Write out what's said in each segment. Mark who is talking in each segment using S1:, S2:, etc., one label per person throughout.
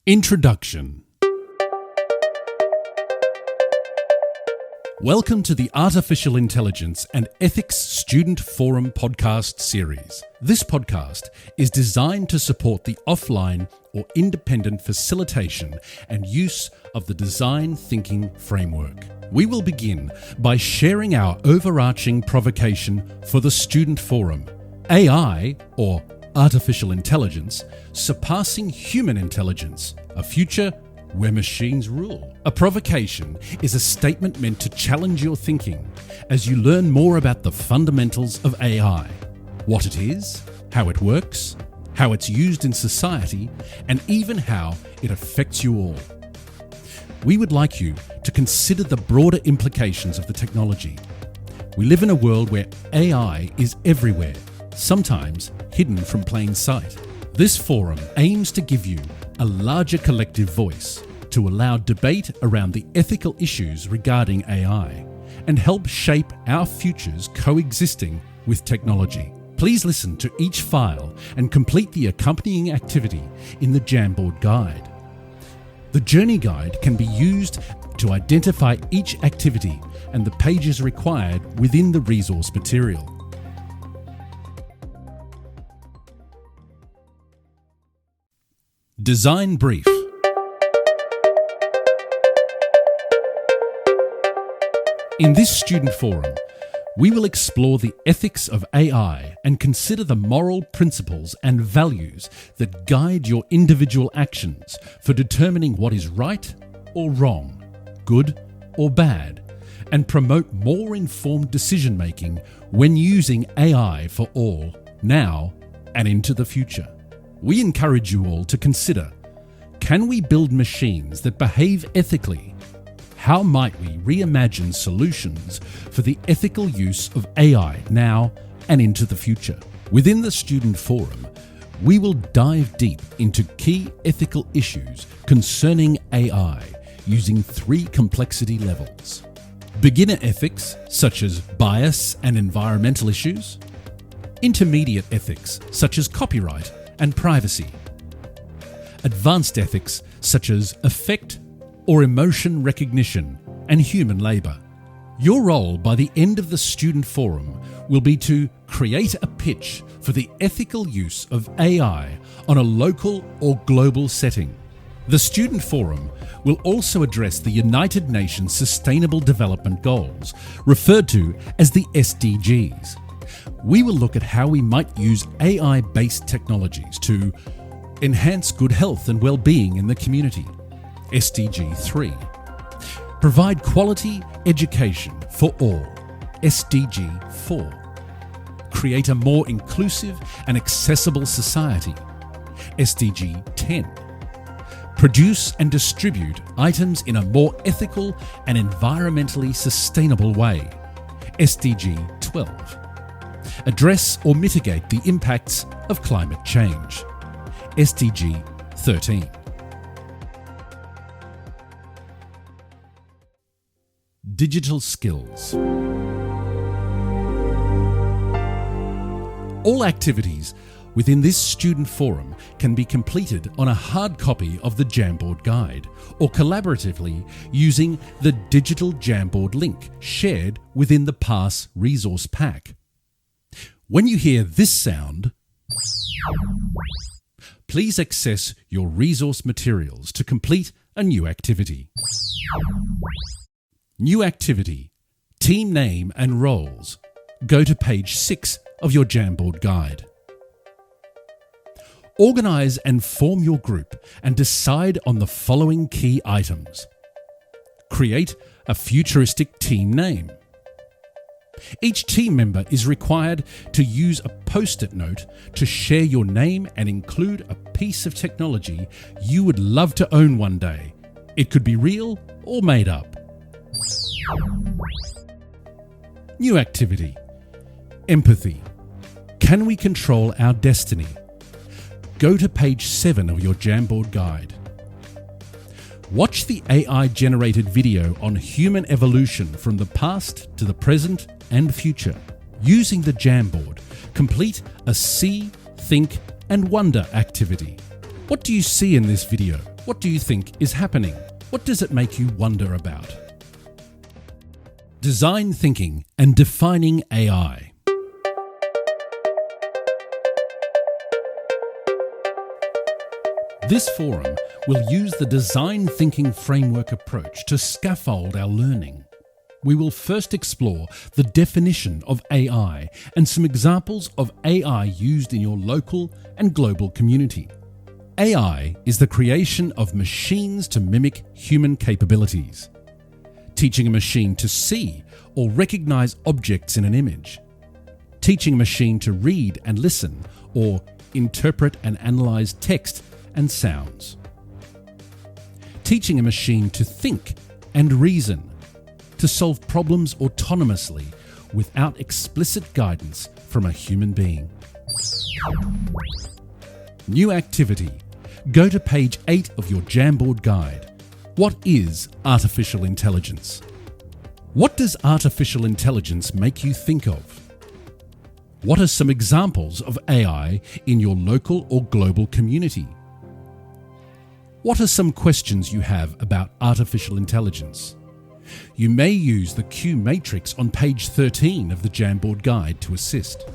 S1: Introduction. Welcome to the Artificial Intelligence and Ethics Student Forum podcast series. This podcast is designed to support the offline or independent facilitation and use of the design thinking framework. We will begin by sharing our overarching provocation for the Student Forum: AI, or Artificial Intelligence, surpassing human intelligence, a future where machines rule. A provocation is a statement meant to challenge your thinking as you learn more about the fundamentals of AI, what it is, how it works, how it's used in society, and even how it affects you all. We would like you to consider the broader implications of the technology. We live in a world where AI is everywhere, sometimes hidden from plain sight. This forum aims to give you a larger collective voice to allow debate around the ethical issues regarding AI and help shape our futures coexisting with technology. Please listen to each file and complete the accompanying activity in the Jamboard Guide. The Journey Guide can be used to identify each activity and the pages required within the resource material. Design Brief. In this student forum, we will explore the ethics of AI and consider the moral principles and values that guide your individual actions for determining what is right or wrong, good or bad, and promote more informed decision-making when using AI for all, now and into the future. We encourage you all to consider: can we build machines that behave ethically? How might we reimagine solutions for the ethical use of AI now and into the future? Within the student forum, we will dive deep into key ethical issues concerning AI using 3 complexity levels: beginner ethics, such as bias and environmental issues; intermediate ethics, such as copyright and privacy; advanced ethics, such as affect or emotion recognition and human labour. Your role by the end of the student forum will be to create a pitch for the ethical use of AI on a local or global setting. The student forum will also address the United Nations Sustainable Development Goals, referred to as the SDGs. We will look at how we might use AI-based technologies to enhance good health and well-being in the community, SDG 3, provide quality education for all, SDG 4, create a more inclusive and accessible society, SDG 10, produce and distribute items in a more ethical and environmentally sustainable way, SDG 12, address or mitigate the impacts of climate change, SDG 13. Digital skills. All activities within this student forum can be completed on a hard copy of the Jamboard Guide or collaboratively using the digital Jamboard link shared within the PASS resource pack. When you hear this sound, please access your resource materials to complete a new activity. New activity, team name and roles. Go to page 6 of your Jamboard Guide. Organise and form your group and decide on the following key items. Create a futuristic team name. Each team member is required to use a post-it note to share your name and include a piece of technology you would love to own one day. It could be real or made up. New activity. Empathy. Can we control our destiny? Go to page 7 of your Jamboard Guide. Watch the AI-generated video on human evolution from the past to the present and future. Using the Jamboard, complete a see, think, and wonder activity. What do you see in this video? What do you think is happening? What does it make you wonder about? Design thinking and defining AI. This forum will use the design thinking framework approach to scaffold our learning. We will first explore the definition of AI and some examples of AI used in your local and global community. AI is the creation of machines to mimic human capabilities. Teaching a machine to see or recognize objects in an image. Teaching a machine to read and listen or interpret and analyze text and sounds. Teaching a machine to think and reason, to solve problems autonomously without explicit guidance from a human being. New activity. Go to page 8 of your Jamboard guide. What is artificial intelligence? What does artificial intelligence make you think of? What are some examples of AI in your local or global community? What are some questions you have about artificial intelligence? You may use the Q matrix on page 13 of the Jamboard guide to assist.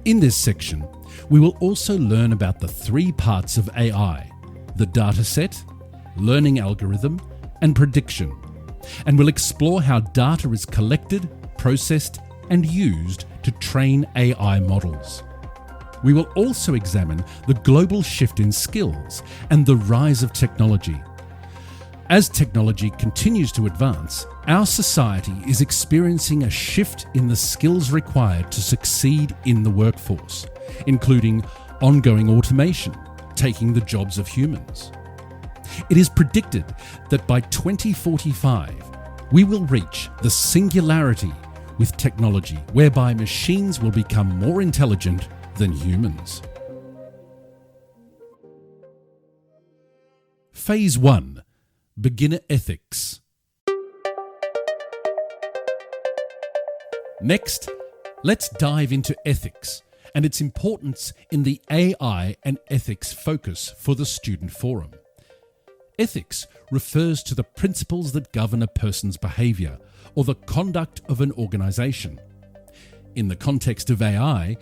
S1: In this section, we will also learn about the 3 parts of AI: the dataset, learning algorithm, and prediction, and we'll explore how data is collected, processed, and used to train AI models. We will also examine the global shift in skills and the rise of technology. As technology continues to advance, our society is experiencing a shift in the skills required to succeed in the workforce, including ongoing automation, taking the jobs of humans. It is predicted that by 2045, we will reach the singularity with technology, whereby machines will become more intelligent than humans. Phase 1. Beginner ethics. Next, let's dive into ethics and its importance in the AI and ethics focus for the student forum. Ethics refers to the principles that govern a person's behaviour or the conduct of an organisation. In the context of AI,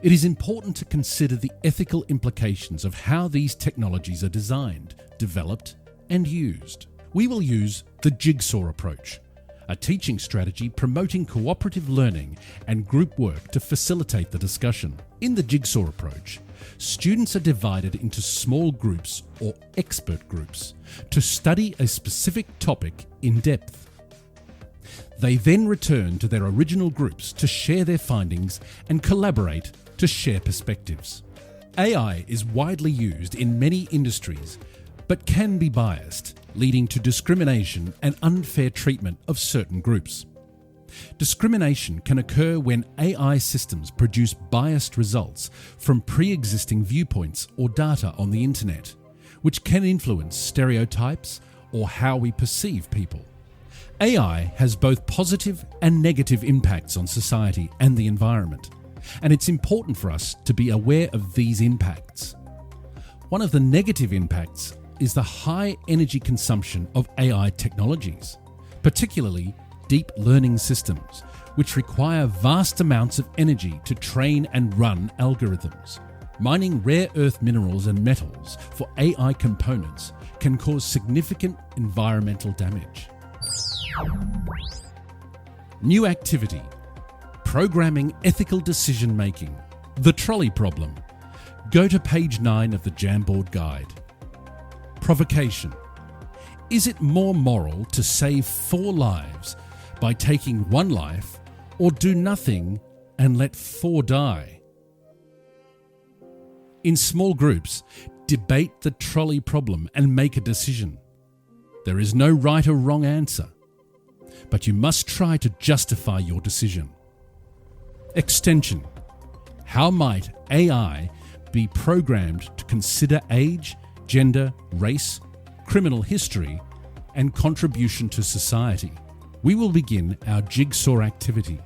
S1: it is important to consider the ethical implications of how these technologies are designed, developed, and used. We will use the jigsaw approach, a teaching strategy promoting cooperative learning and group work to facilitate the discussion. In the jigsaw approach, students are divided into small groups or expert groups to study a specific topic in depth. They then return to their original groups to share their findings and collaborate to share perspectives. AI is widely used in many industries, but can be biased, leading to discrimination and unfair treatment of certain groups. Discrimination can occur when AI systems produce biased results from pre-existing viewpoints or data on the internet, which can influence stereotypes or how we perceive people. AI has both positive and negative impacts on society and the environment, and it's important for us to be aware of these impacts. One of the negative impacts is the high energy consumption of AI technologies, particularly deep learning systems, which require vast amounts of energy to train and run algorithms. Mining rare earth minerals and metals for AI components can cause significant environmental damage. New activity. Programming ethical decision making. The trolley problem. Go to page 9 of the Jamboard guide. Provocation. Is it more moral to save 4 lives by taking 1 life, or do nothing and let 4 die? In small groups, debate the trolley problem and make a decision. There is no right or wrong answer, but you must try to justify your decision. Extension. How might AI be programmed to consider age, gender, race, criminal history, and contribution to society? We will begin our jigsaw activity.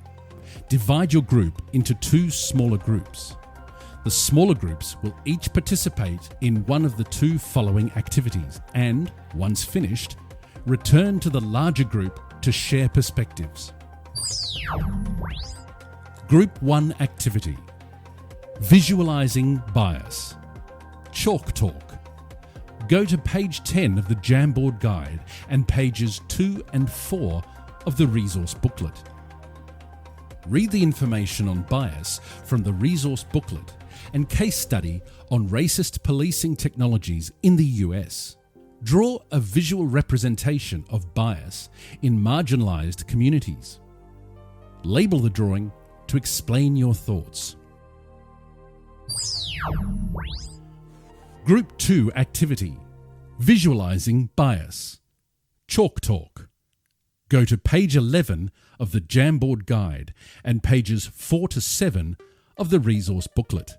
S1: Divide your group into 2 smaller groups. The smaller groups will each participate in one of the two following activities and, once finished, return to the larger group to share perspectives. Group 1 activity: Visualizing bias. Chalk talk. Go to page 10 of the Jamboard Guide and pages 2 and 4 of the resource booklet. Read the information on bias from the resource booklet and case study on racist policing technologies in the US. Draw a visual representation of bias in marginalized communities. Label the drawing to explain your thoughts. Group 2 activity: Visualizing bias. Chalk talk. Go to page 11 of the Jamboard Guide and pages 4 to 7 of the resource booklet.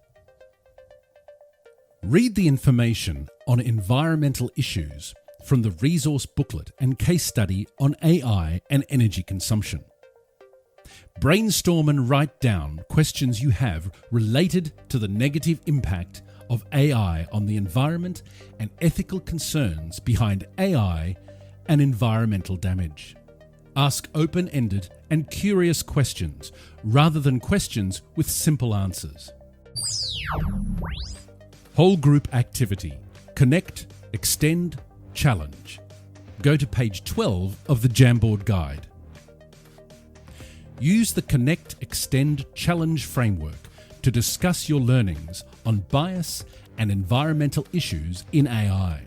S1: Read the information on environmental issues from the resource booklet and case study on AI and energy consumption. Brainstorm and write down questions you have related to the negative impact of AI on the environment and ethical concerns behind AI and environmental damage. Ask open-ended and curious questions rather than questions with simple answers. Whole group activity: Connect, Extend, Challenge. Go to page 12 of the Jamboard Guide. Use the Connect, Extend, Challenge framework to discuss your learnings on bias and environmental issues in AI.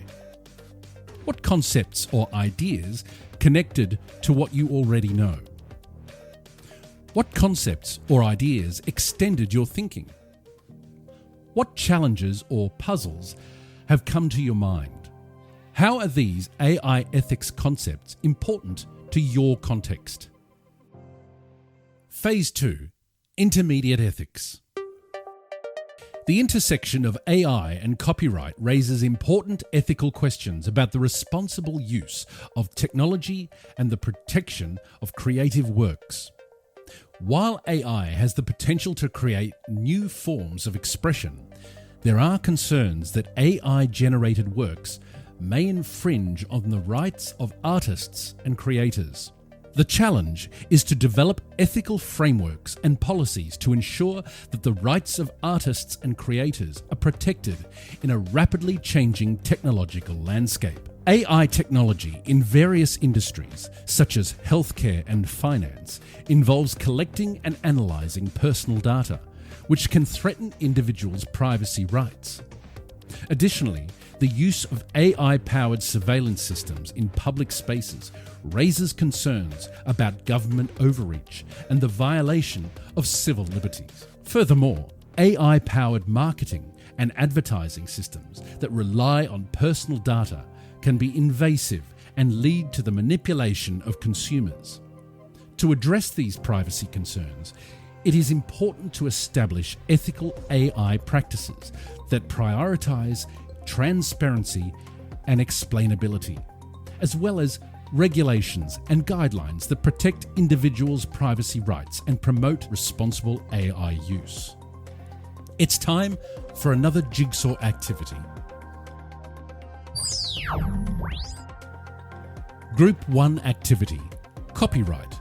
S1: What concepts or ideas connected to what you already know? What concepts or ideas extended your thinking? What challenges or puzzles have come to your mind? How are these AI ethics concepts important to your context? Phase 2: Intermediate Ethics. The intersection of AI and copyright raises important ethical questions about the responsible use of technology and the protection of creative works. While AI has the potential to create new forms of expression, there are concerns that AI-generated works may infringe on the rights of artists and creators. The challenge is to develop ethical frameworks and policies to ensure that the rights of artists and creators are protected in a rapidly changing technological landscape. AI technology in various industries, such as healthcare and finance, involves collecting and analysing personal data, which can threaten individuals' privacy rights. Additionally, the use of AI-powered surveillance systems in public spaces raises concerns about government overreach and the violation of civil liberties. Furthermore, AI-powered marketing and advertising systems that rely on personal data can be invasive and lead to the manipulation of consumers. To address these privacy concerns, it is important to establish ethical AI practices that prioritize transparency and explainability, as well as regulations and guidelines that protect individuals' privacy rights and promote responsible AI use. It's time for another jigsaw activity. Group 1 activity: Copyright.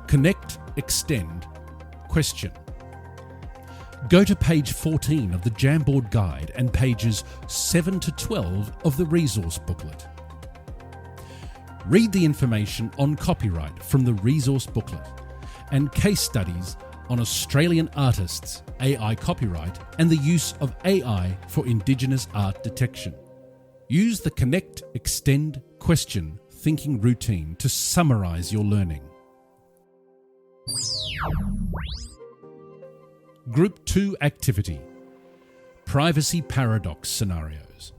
S1: Connect, Extend, Question. Go to page 14 of the Jamboard Guide and pages 7 to 12 of the resource booklet. Read the information on copyright from the resource booklet and case studies on Australian artists, AI copyright, and the use of AI for Indigenous art detection. Use the Connect, Extend, Question thinking routine to summarise your learning. Group 2 activity: Privacy Paradox Scenarios.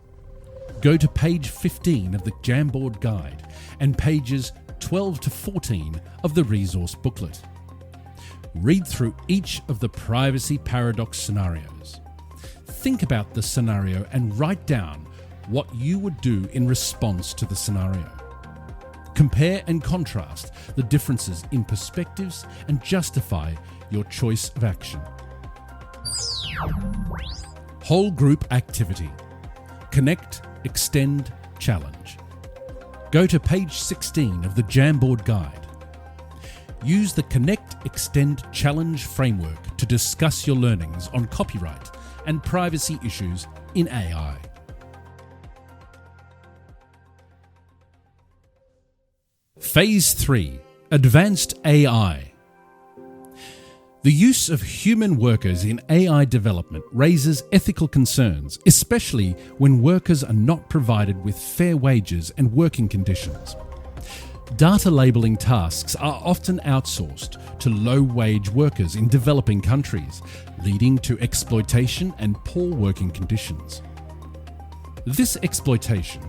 S1: Go to page 15 of the Jamboard Guide and pages 12 to 14 of the resource booklet. Read through each of the privacy paradox scenarios. Think about the scenario and write down what you would do in response to the scenario. Compare and contrast the differences in perspectives and justify your choice of action. Whole group activity. Connect, extend, challenge. Go to page 16 of the Jamboard Guide. Use the Connect, Extend, Challenge framework to discuss your learnings on copyright and privacy issues in AI. Phase 3. Advanced AI. The use of human workers in AI development raises ethical concerns, especially when workers are not provided with fair wages and working conditions. Data labeling tasks are often outsourced to low-wage workers in developing countries, leading to exploitation and poor working conditions. This exploitation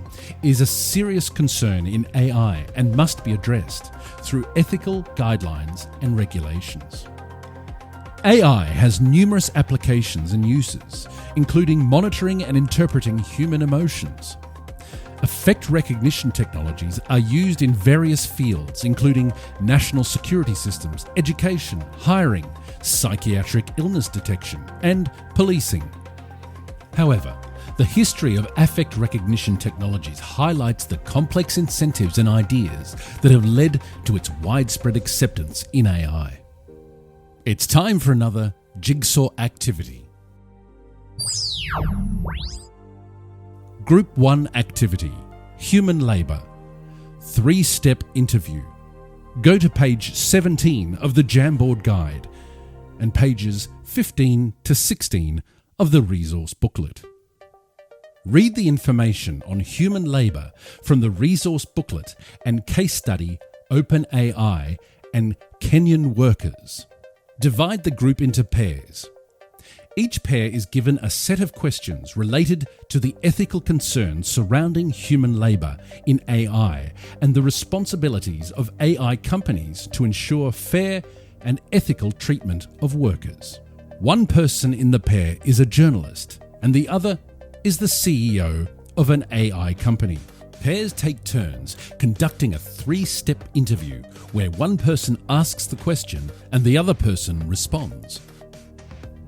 S1: is a serious concern in AI and must be addressed through ethical guidelines and regulations. AI has numerous applications and uses, including monitoring and interpreting human emotions. Affect recognition technologies are used in various fields, including national security systems, education, hiring, psychiatric illness detection, and policing. However, the history of affect recognition technologies highlights the complex incentives and ideas that have led to its widespread acceptance in AI. It's time for another jigsaw activity. Group 1 activity, human labour. 3-step interview. Go to page 17 of the Jamboard Guide and pages 15 to 16 of the resource booklet. Read the information on human labour from the resource booklet and case study OpenAI and Kenyan workers. Divide the group into pairs. Each pair is given a set of questions related to the ethical concerns surrounding human labour in AI and the responsibilities of AI companies to ensure fair and ethical treatment of workers. One person in the pair is a journalist and the other is the CEO of an AI company. Pairs take turns conducting a 3-step interview where one person asks the question and the other person responds.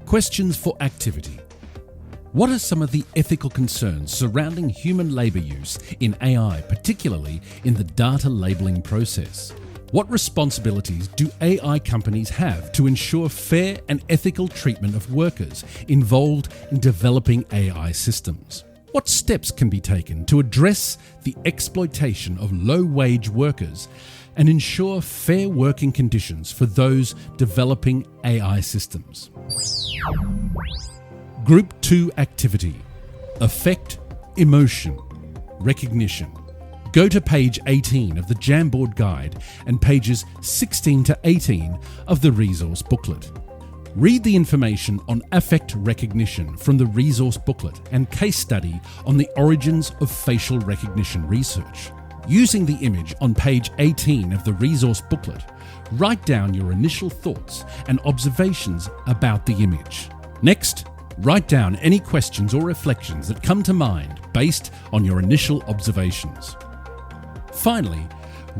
S1: Questions for activity. What are some of the ethical concerns surrounding human labour use in AI, particularly in the data labelling process? What responsibilities do AI companies have to ensure fair and ethical treatment of workers involved in developing AI systems? What steps can be taken to address the exploitation of low-wage workers and ensure fair working conditions for those developing AI systems? Group 2 activity. Affect, emotion, recognition. Go to page 18 of the Jamboard Guide and pages 16 to 18 of the resource booklet. Read the information on affect recognition from the resource booklet and case study on the origins of facial recognition research. Using the image on page 18 of the resource booklet, write down your initial thoughts and observations about the image. Next, write down any questions or reflections that come to mind based on your initial observations. Finally,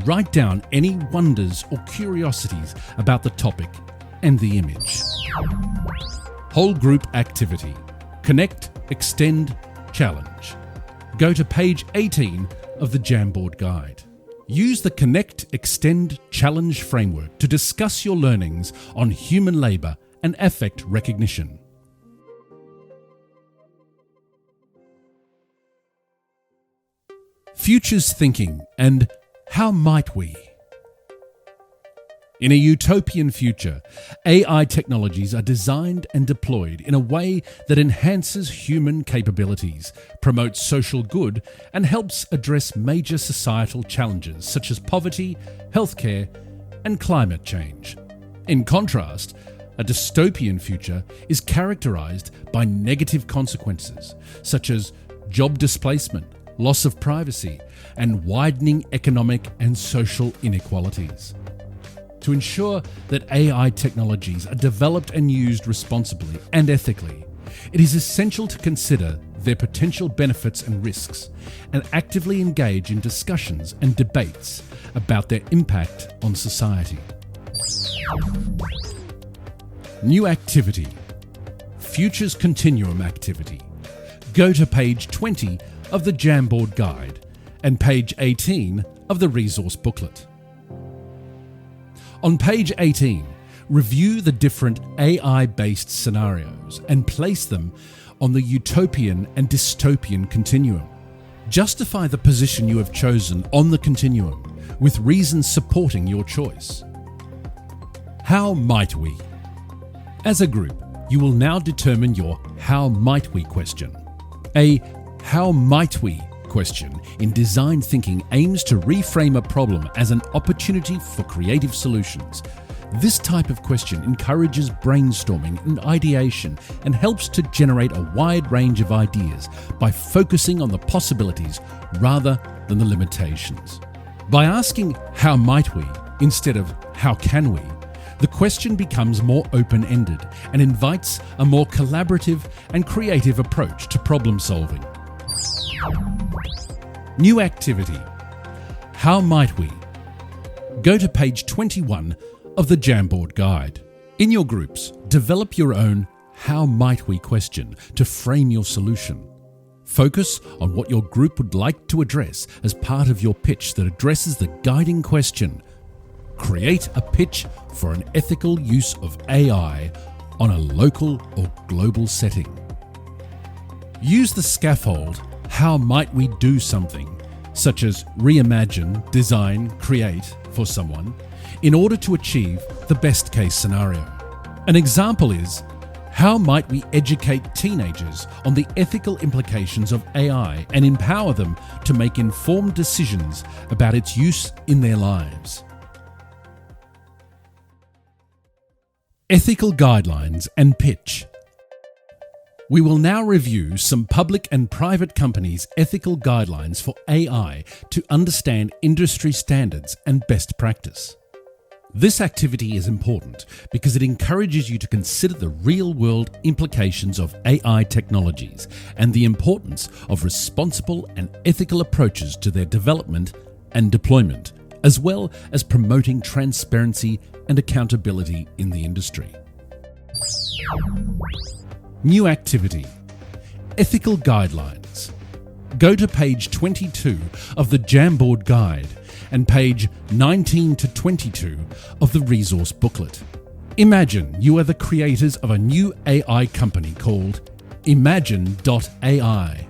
S1: write down any wonders or curiosities about the topic and the image. Whole group activity. Connect, extend, challenge. Go to page 18 of the Jamboard Guide. Use the Connect, Extend, Challenge framework to discuss your learnings on human labour and affect recognition. Futures thinking and how might we? In a utopian future, AI technologies are designed and deployed in a way that enhances human capabilities, promotes social good, and helps address major societal challenges such as poverty, healthcare, and climate change. In contrast, a dystopian future is characterized by negative consequences such as job displacement, loss of privacy, and widening economic and social inequalities. To ensure that AI technologies are developed and used responsibly and ethically, it is essential to consider their potential benefits and risks and actively engage in discussions and debates about their impact on society. New activity. Futures Continuum activity. Go to page 20 of the Jamboard Guide and page 18 of the resource booklet. On page 18, review the different AI-based scenarios and place them on the utopian and dystopian continuum. Justify the position you have chosen on the continuum with reasons supporting your choice. How might we? As a group, you will now determine your how might we question. A how might we question in design thinking aims to reframe a problem as an opportunity for creative solutions. This type of question encourages brainstorming and ideation and helps to generate a wide range of ideas by focusing on the possibilities rather than the limitations. By asking how might we instead of how can we, the question becomes more open-ended and invites a more collaborative and creative approach to problem solving. New activity. How might we? Go to page 21 of the Jamboard Guide. In your groups, develop your own how might we question to frame your solution. Focus on what your group would like to address as part of your pitch that addresses the guiding question. Create a pitch for an ethical use of AI on a local or global setting. Use the scaffold how might we do something, such as reimagine, design, create for someone, in order to achieve the best case scenario. An example is, how might we educate teenagers on the ethical implications of AI and empower them to make informed decisions about its use in their lives? Ethical guidelines and pitch. We will now review some public and private companies' ethical guidelines for AI to understand industry standards and best practice. This activity is important because it encourages you to consider the real-world implications of AI technologies and the importance of responsible and ethical approaches to their development and deployment, as well as promoting transparency and accountability in the industry. New activity. Ethical guidelines. Go to page 22 of the Jamboard Guide and page 19 to 22 of the resource booklet. Imagine you are the creators of a new AI company called Imagine.ai.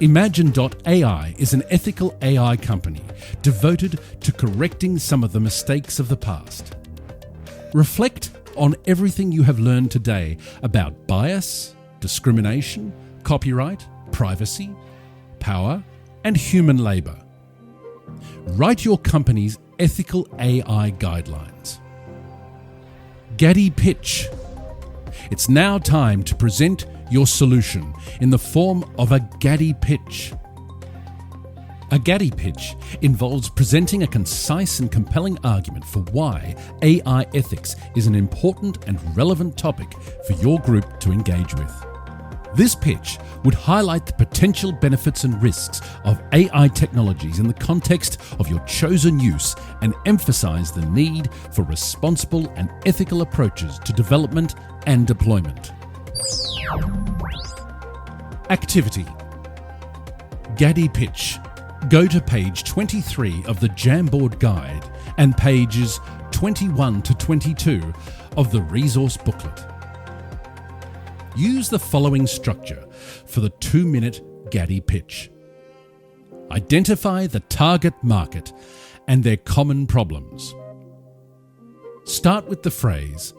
S1: Imagine.ai is an ethical AI company devoted to correcting some of the mistakes of the past. Reflect on everything you have learned today about bias, discrimination, copyright, privacy, power, and human labour. Write your company's ethical AI guidelines. Gaddy pitch. It's now time to present your solution in the form of a gaddy pitch. A gaddy pitch involves presenting a concise and compelling argument for why AI ethics is an important and relevant topic for your group to engage with. This pitch would highlight the potential benefits and risks of AI technologies in the context of your chosen use and emphasize the need for responsible and ethical approaches to development and deployment. Activity. Gaddy pitch. Go to page 23 of the Jamboard Guide and pages 21 to 22 of the resource booklet. Use the following structure for the 2-minute gaddy pitch. Identify the target market and their common problems. Start with the phrase,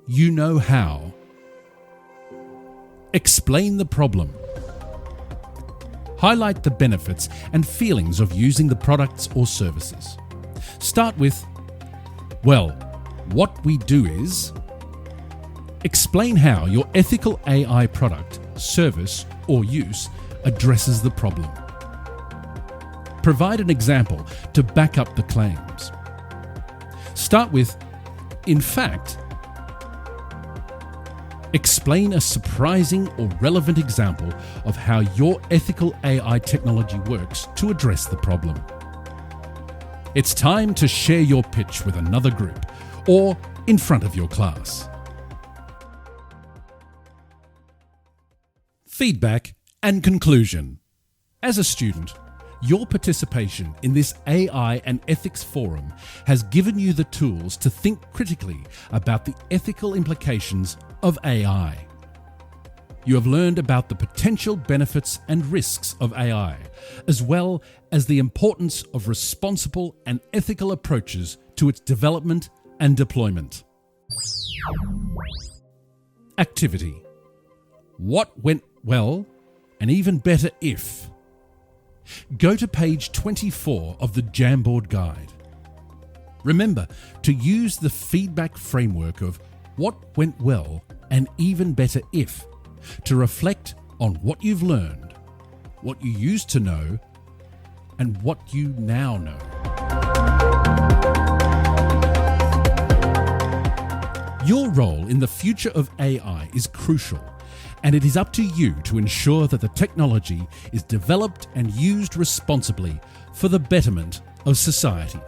S1: "You know how." Explain the problem. Highlight the benefits and feelings of using the products or services. Start with, "Well, what we do is..." Explain how your ethical AI product, service, or use addresses the problem. Provide an example to back up the claims. Start with, "In fact..." Explain a surprising or relevant example of how your ethical AI technology works to address the problem. It's time to share your pitch with another group or in front of your class. feedback, and conclusion. As a student, your participation in this AI and ethics forum has given you the tools to think critically about the ethical implications of AI. You have learned about the potential benefits and risks of AI, as well as the importance of responsible and ethical approaches to its development and deployment. Activity. What went well, and even better if. Go to page 24 of the Jamboard Guide. Remember to use the feedback framework of what went well and even better if to reflect on what you've learned, what you used to know, and what you now know. Your role in the future of AI is crucial, and it is up to you to ensure that the technology is developed and used responsibly for the betterment of society.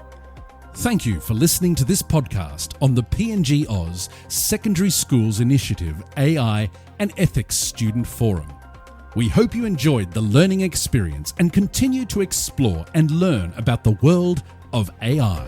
S1: Thank you for listening to this podcast on the PNGAus Secondary Schools Initiative AI and Ethics Student Forum. We hope you enjoyed the learning experience and continue to explore and learn about the world of AI.